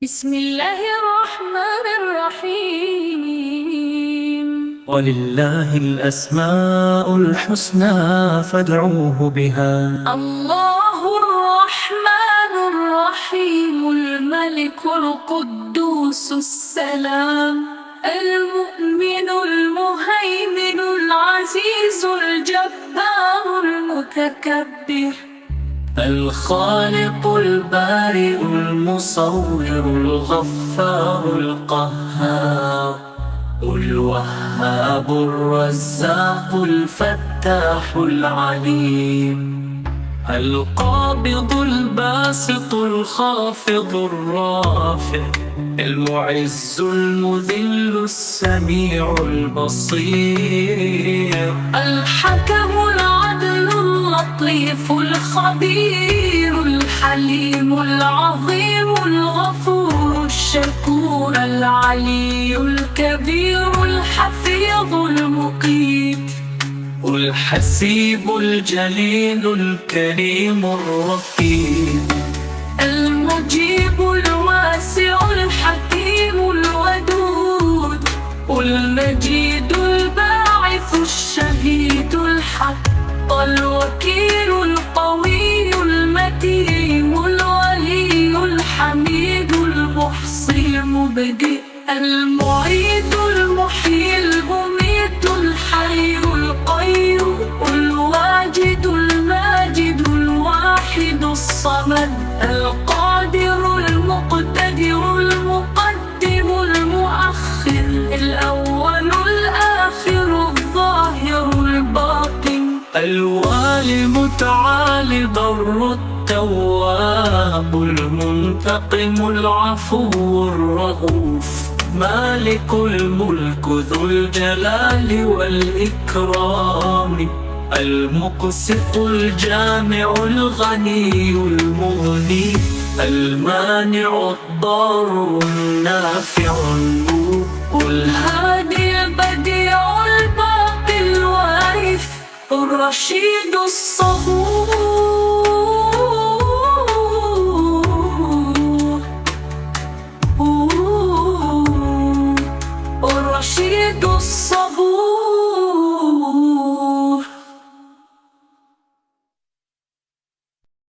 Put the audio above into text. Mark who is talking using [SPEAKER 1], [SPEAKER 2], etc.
[SPEAKER 1] بسم الله الرحمن الرحيم.
[SPEAKER 2] ولله الأسماء الحسنى فادعوه بها.
[SPEAKER 1] الله الرحمن الرحيم، الملك القدوس السلام، المؤمن المهيمن العزيز الجبار المتكبر،
[SPEAKER 2] الخالق البارئ المصور الغفار القهار، الوهاب الرزاق الفتاح العليم، القابض الباسط الخافض الرافع، المعز المذل السميع البصير،
[SPEAKER 1] الحكم العدل اللطيف الخبير، الحليم العظيم الغفور الشكور، العلي الكبير الحفيظ المقيت،
[SPEAKER 2] الحسيب الجليل الكريم الرقيب،
[SPEAKER 1] المجيب الواسع الحكيم الودود، المجيد الباعث الشهيد الحق، الوكيل القوي المتين، الولي الحميد المحصي المبدئ المعيد المحيي المميت، الحي القيوم الواجد الماجد الواحد الصمد، القادر المقتدر المقدم المؤخر، الأول الآخر الظاهر الباطن،
[SPEAKER 2] الوالي متعالي ضر التواب المنتقم العفو الرؤوف، مالك الملك ذو الجلال والإكرام، المقسط الجامع الغني المغني، المانع الضار النافع النور،
[SPEAKER 1] الهادي البديع الباقي الوارث، الرشيد الصبور.